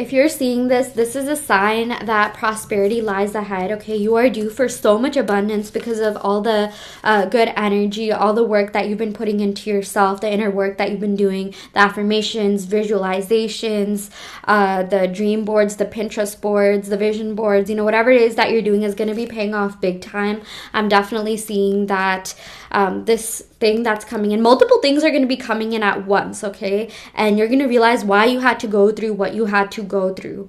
if you're seeing this, this is a sign that prosperity lies ahead. Okay, you are due for so much abundance because of all the good energy, all the work that you've been putting into yourself, the inner work that you've been doing, the affirmations, visualizations, the dream boards, the Pinterest boards, the vision boards, whatever it is that you're doing is going to be paying off big time. I'm definitely seeing that this thing that's coming in, multiple things are going to be coming in at once, okay? And you're going to realize why you had to go through what you had to go through.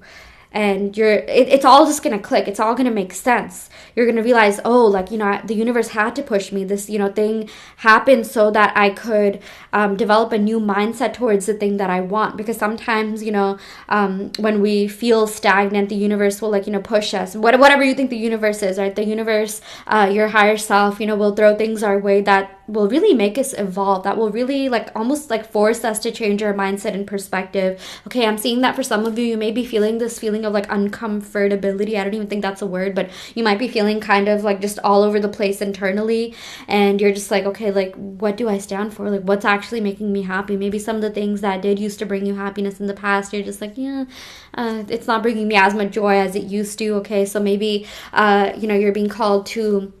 And it's all just going to click. It's all going to make sense. You're going to realize, oh, like, the universe had to push me. This, thing happened so that I could develop a new mindset towards the thing that I want. Because sometimes, when we feel stagnant, the universe will, like, push us. Whatever you think the universe is, right? The universe, your higher self, will throw things our way that will really make us evolve, that will really, like, almost like force us to change our mindset and perspective. Okay, I'm seeing that for some of you, you may be feeling this feeling of like uncomfortability. I don't even think that's a word, but you might be feeling kind of like just all over the place internally, and you're just like, okay, like, what do I stand for? Like, what's actually making me happy? Maybe some of the things that did used to bring you happiness in the past, you're just like, it's not bringing me as much joy as it used to. Okay, so maybe you're being called to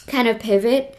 kind of pivot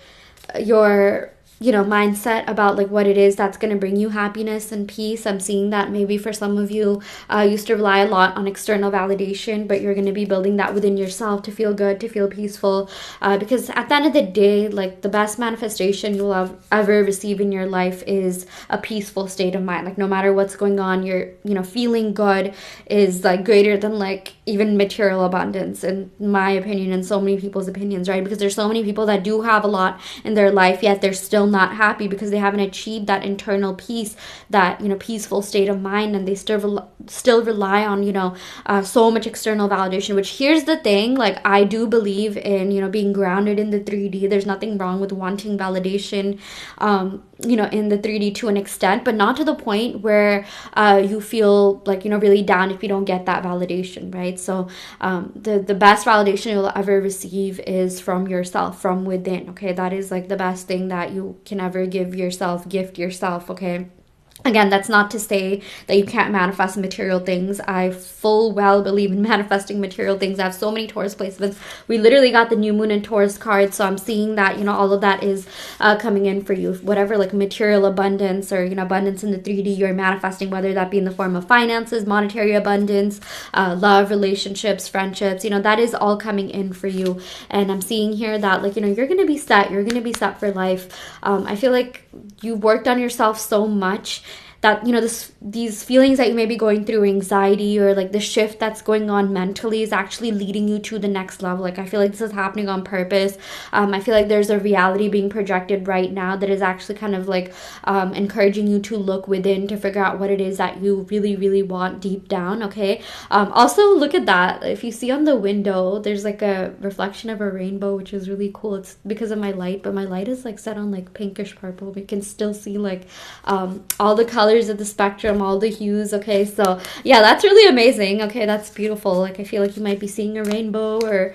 your mindset about like what it is that's going to bring you happiness and peace. I'm seeing that maybe for some of you used to rely a lot on external validation, but you're going to be building that within yourself to feel good, to feel peaceful, because at the end of the day, like, the best manifestation you'll ever receive in your life is a peaceful state of mind. Like, no matter what's going on, you're feeling good is like greater than like even material abundance, in my opinion, and so many people's opinions, right? Because there's so many people that do have a lot in their life, yet they're still not happy because they haven't achieved that internal peace, that peaceful state of mind, and they still rely on so much external validation. Which, here's the thing, like, I do believe in being grounded in the 3D. There's nothing wrong with wanting validation in the 3D to an extent, but not to the point where you feel like really down if you don't get that validation, right? So the best validation you'll ever receive is from yourself, from within. Okay, that is like the best thing that you can ever gift yourself. Okay, again, that's not to say that you can't manifest material things. I full well believe in manifesting material things. I have so many Taurus placements. We literally got the new moon and Taurus card, so I'm seeing that all of that is coming in for you. Whatever, like, material abundance or abundance in the 3D you're manifesting, whether that be in the form of finances, monetary abundance, love, relationships, friendships, that is all coming in for you. And I'm seeing here that, like, you're gonna be set. You're gonna be set for life. I feel like you've worked on yourself so much that these feelings that you may be going through, anxiety, or like the shift that's going on mentally, is actually leading you to the next level. Like, I feel like this is happening on purpose. I feel like there's a reality being projected right now that is actually kind of like encouraging you to look within to figure out what it is that you really, really want deep down. Okay, also look at that. If you see on the window, there's like a reflection of a rainbow, which is really cool. It's because of my light, but my light is like set on like pinkish purple. We can still see like all the colors of the spectrum, all the hues. Okay, so yeah, that's really amazing. Okay, that's beautiful. Like, I feel like you might be seeing a rainbow, or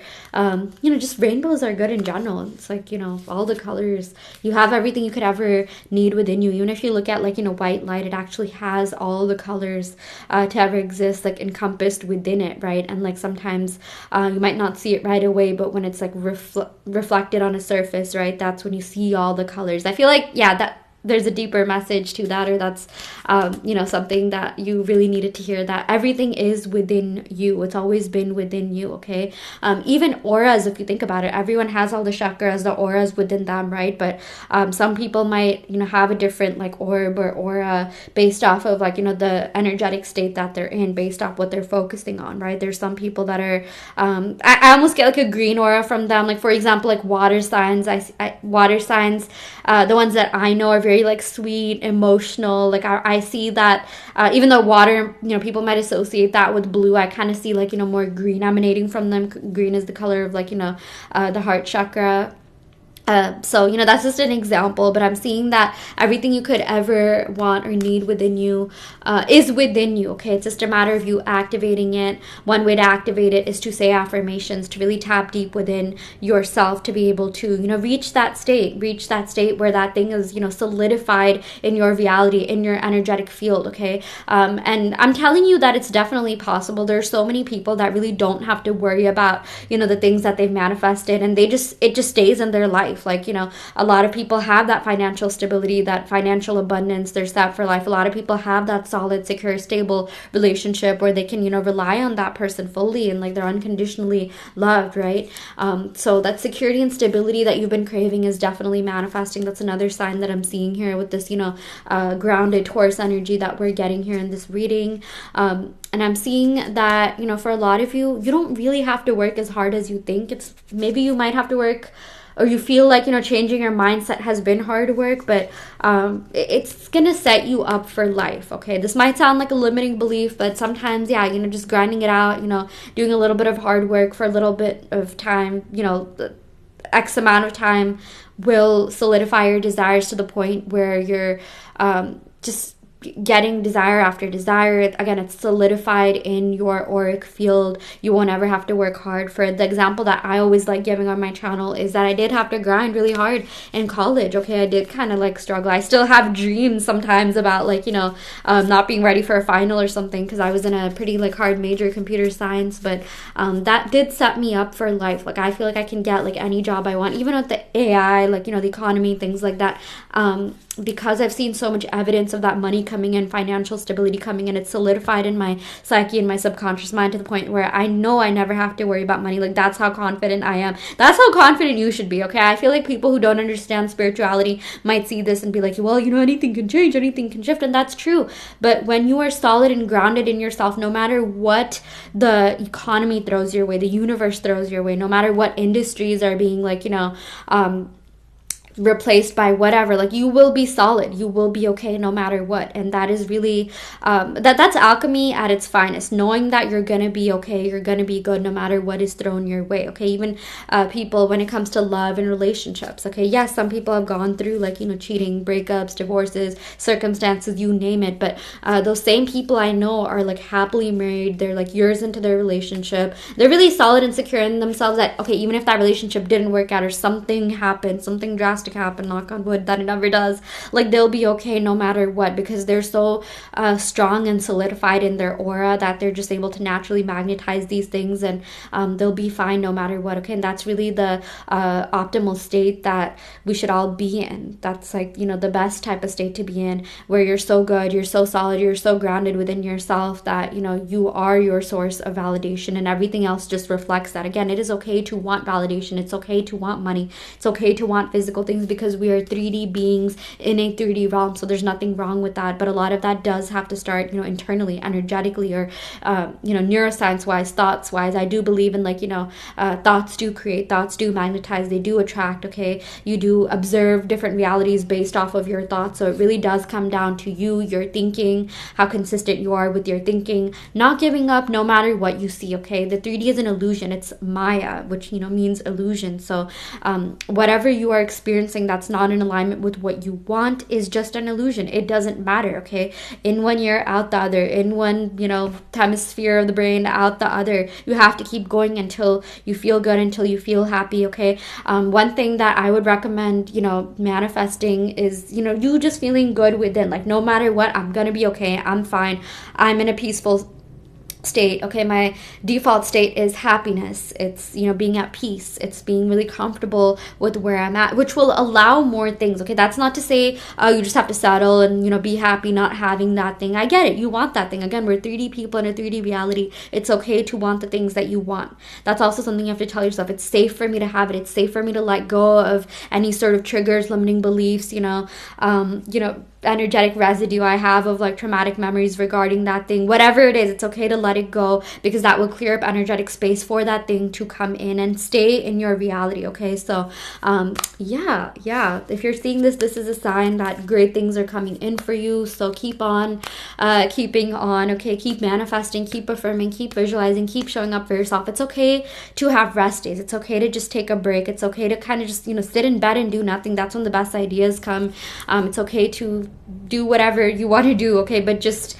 just rainbows are good in general. It's like, all the colors. You have everything you could ever need within you. Even if you look at like white light, it actually has all the colors to ever exist, like, encompassed within it, right? And like, sometimes you might not see it right away, but when it's like reflected on a surface, right, that's when you see all the colors. I feel like, yeah, that there's a deeper message to that, or that's something that you really needed to hear, that everything is within you. It's always been within you. Okay, even auras, if you think about it, everyone has all the chakras, the auras within them, right? But some people might have a different like orb or aura based off of like the energetic state that they're in, based off what they're focusing on, right? There's some people that are I almost get like a green aura from them. Like, for example, like water signs. Water signs, the ones that I know are very like sweet, emotional. Like, I see that even though water, people might associate that with blue, I kind of see like more green emanating from them. Green is the color of like the heart chakra. So, that's just an example, but I'm seeing that everything you could ever want or need within you is within you, okay? It's just a matter of you activating it. One way to activate it is to say affirmations, to really tap deep within yourself to be able to, reach that state where that thing is, solidified in your reality, in your energetic field, okay? And I'm telling you that it's definitely possible. There's so many people that really don't have to worry about, the things that they've manifested, and it just stays in their life. Like, a lot of people have that financial stability, that financial abundance. They're set for life. A lot of people have that solid, secure, stable relationship where they can, rely on that person fully and like they're unconditionally loved, right? So that security and stability that you've been craving is definitely manifesting. That's another sign that I'm seeing here with this, grounded Taurus energy that we're getting here in this reading. And I'm seeing that, for a lot of you, you don't really have to work as hard as you think. Maybe you might have to work, or you feel like, changing your mindset has been hard work, but it's going to set you up for life, okay? This might sound like a limiting belief, but sometimes, just grinding it out, doing a little bit of hard work for a little bit of time, X amount of time will solidify your desires to the point where you're just getting desire after desire. Again, it's solidified in your auric field. You won't ever have to work hard for it. The example that I always like giving on my channel is that I did have to grind really hard in college. Okay, I did kind of like struggle. I still have dreams sometimes about like, not being ready for a final or something, because I was in a pretty like hard major, computer science, but that did set me up for life. Like I feel like I can get like any job I want, even with the AI, like, the economy, things like that. Because I've seen so much evidence of that money coming in, financial stability coming in, it's solidified in my psyche and my subconscious mind to the point where I know I never have to worry about money. Like that's how confident I am. That's how confident you should be, okay? I feel like people who don't understand spirituality might see this and be like, well, anything can change, anything can shift, and that's true. But when you are solid and grounded in yourself, no matter what the economy throws your way, the universe throws your way, no matter what industries are being like, replaced by whatever, like you will be solid, you will be okay no matter what. And that is really that's alchemy at its finest, knowing that you're gonna be okay, you're gonna be good no matter what is thrown your way, okay? Even people, when it comes to love and relationships, okay, yes, some people have gone through like cheating, breakups, divorces, circumstances, you name it, but those same people I know are like happily married. They're like years into their relationship, they're really solid and secure in themselves that, okay, even if that relationship didn't work out or something happened, something drastic happen, knock on wood that it never does, like they'll be okay no matter what, because they're so strong and solidified in their aura that they're just able to naturally magnetize these things, and they'll be fine no matter what, okay? And that's really the optimal state that we should all be in. That's like, the best type of state to be in, where you're so good, you're so solid, you're so grounded within yourself that, you are your source of validation, and everything else just reflects that. Again, it is okay to want validation. It's okay to want money. It's okay to want physical things, because we are 3D beings in a 3D realm, so there's nothing wrong with that. But a lot of that does have to start, internally, energetically, or neuroscience wise, thoughts wise. I do believe in like, thoughts do create, thoughts do magnetize, they do attract, okay? You do observe different realities based off of your thoughts. So it really does come down to you, your thinking, how consistent you are with your thinking, not giving up no matter what you see, okay? The 3D is an illusion. It's Maya, which means illusion. So whatever you are experiencing that's not in alignment with what you want is just an illusion. It doesn't matter, okay? In one ear, out the other. In one, hemisphere of the brain, out the other. You have to keep going until you feel good, until you feel happy, okay? One thing that I would recommend, manifesting is, you just feeling good within. Like, no matter what, I'm gonna be okay. I'm fine. I'm in a peaceful state, okay? My default state is happiness. It's being at peace. It's being really comfortable with where I'm at, which will allow more things, okay? That's not to say you just have to settle and be happy not having that thing. I get it, you want that thing. Again, we're 3D people in a 3D reality. It's okay to want the things that you want. That's also something you have to tell yourself. It's safe for me to have it. It's safe for me to let go of any sort of triggers, limiting beliefs, energetic residue I have of like traumatic memories regarding that thing, whatever it is, it's okay to let it go, because that will clear up energetic space for that thing to come in and stay in your reality. Okay, so yeah, if you're seeing this, this is a sign that great things are coming in for you. So keep on keeping on. Okay, keep manifesting, keep affirming, keep visualizing, keep showing up for yourself. It's okay to have rest days. It's okay to just take a break. It's okay to kind of just, you know, sit in bed and do nothing. That's when the best ideas come. It's okay to do whatever you want to do, okay? But just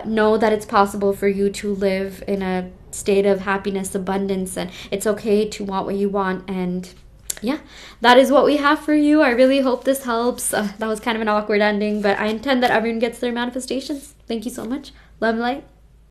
know that it's possible for you to live in a state of happiness, abundance, and it's okay to want what you want. And yeah, that is what we have for you. I really hope this helps. That was kind of an awkward ending, but I intend that everyone gets their manifestations. Thank you so much. Love and light.